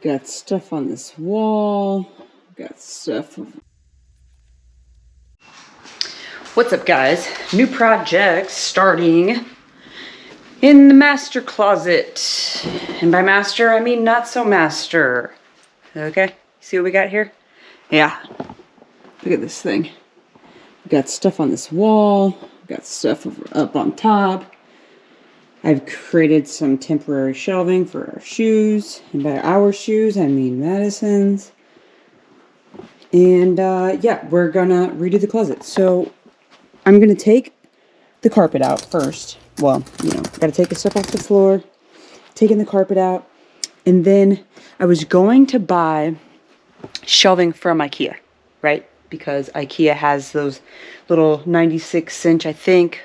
Got stuff on this wall. Got stuff. What's up, guys? New project starting in the master closet. And by master, I mean not so master. Okay? See what we got here? Yeah. Look at this thing. We got stuff on this wall. We got stuff up on top. I've created some temporary shelving for our shoes. And by our shoes, I mean Madison's. And yeah, we're gonna redo the closet. So I'm gonna take the carpet out first. Well, you know, gotta take the stuff off the floor, taking the carpet out. And then I was going to buy shelving from Ikea, right? Because Ikea has those little 96-inch, I think,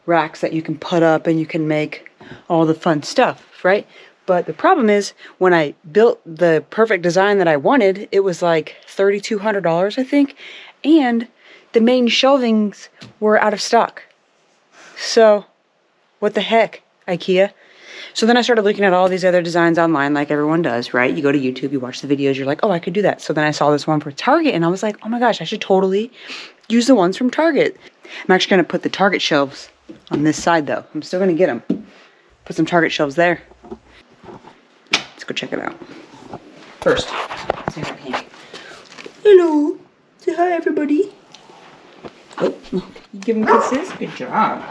racks that you can put up and you can make all the fun stuff, right? But the problem is, when I built the perfect design that I wanted, it was like $3,200, I think, and the main shelvings were out of stock. So, what the heck, Ikea? So then I started looking at all these other designs online, like everyone does, right? You go to YouTube, you watch the videos, you're like, oh, I could do that. So then I saw this one for Target, and I was like, oh my gosh, I should totally use the ones from Target. I'm actually going to put the Target shelves on this side, though. I'm still going to get them. Put some Target shelves there. Let's go check it out. First, let's see if I can. Hello. Say hi, everybody. Oh, you give them kisses? Good job.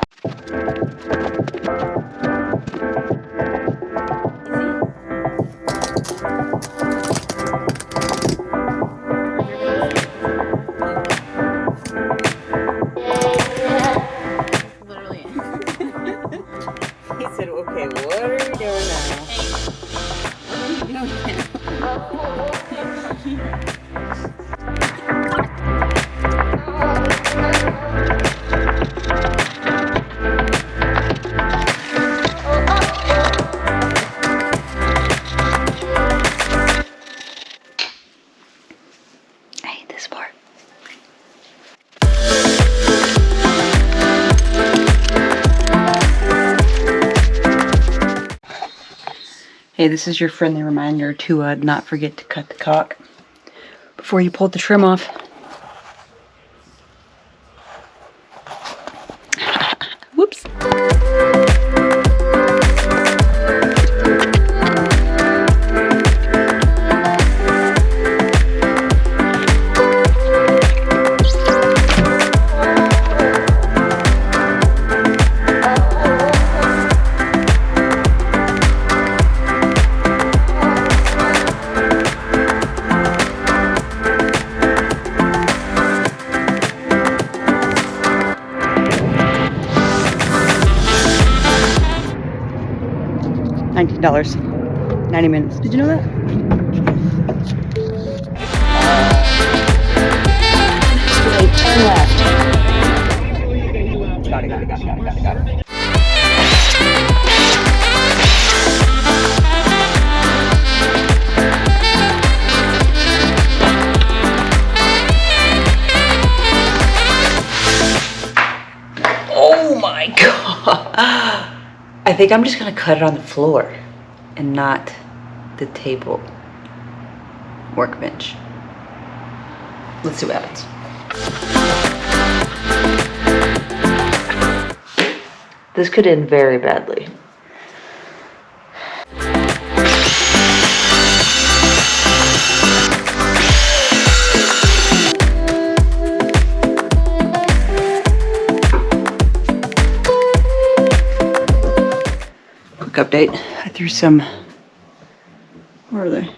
Hey, this is your friendly reminder to not forget to cut the caulk before you pull the trim off. Whoops. $19. 90 minutes. Did you know that? Turn left. Got it. Oh my god. I think I'm just gonna cut it on the floor and not the table workbench. Let's see what happens. This could end very badly. Update. I threw some, where are they?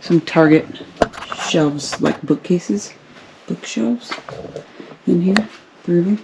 Some Target shelves, like bookshelves in here. 3 of them.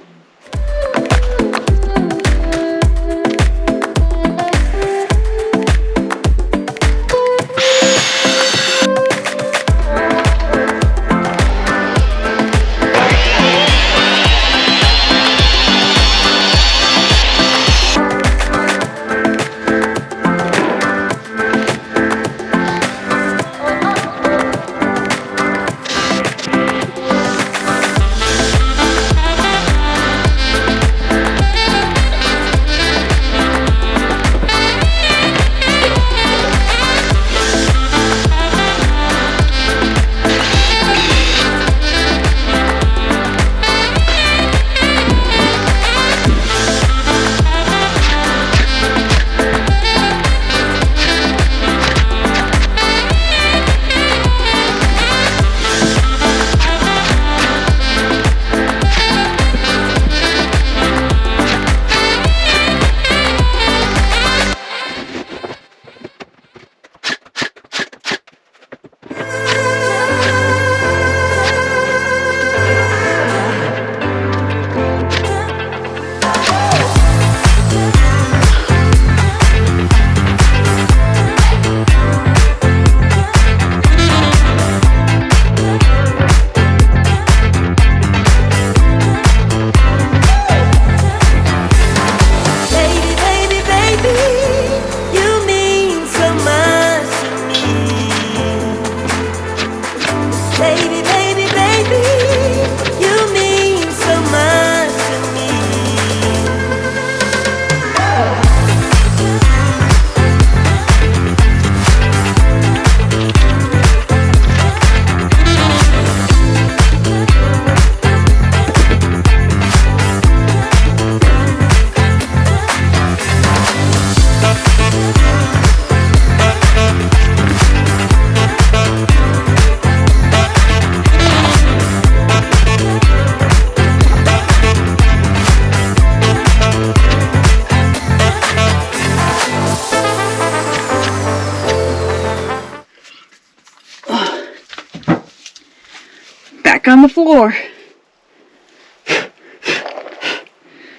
back on the floor.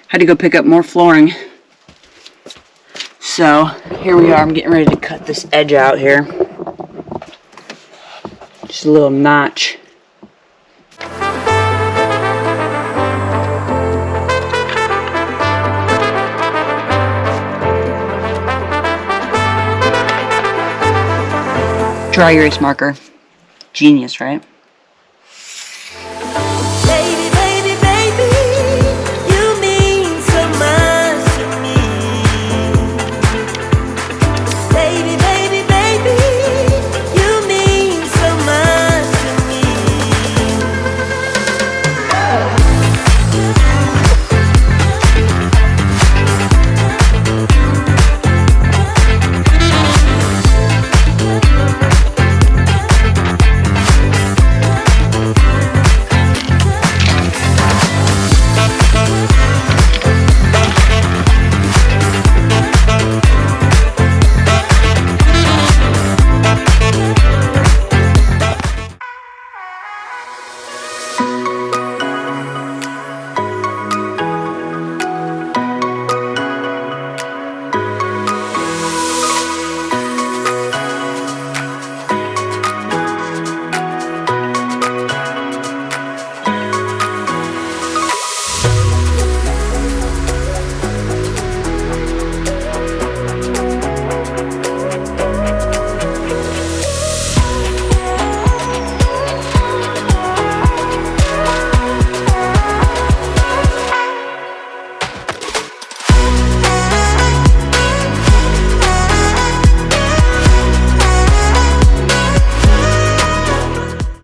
Had to go pick up more flooring. So here we are. I'm getting ready to cut this edge out here. Just a little notch. Dry erase marker. Genius, right?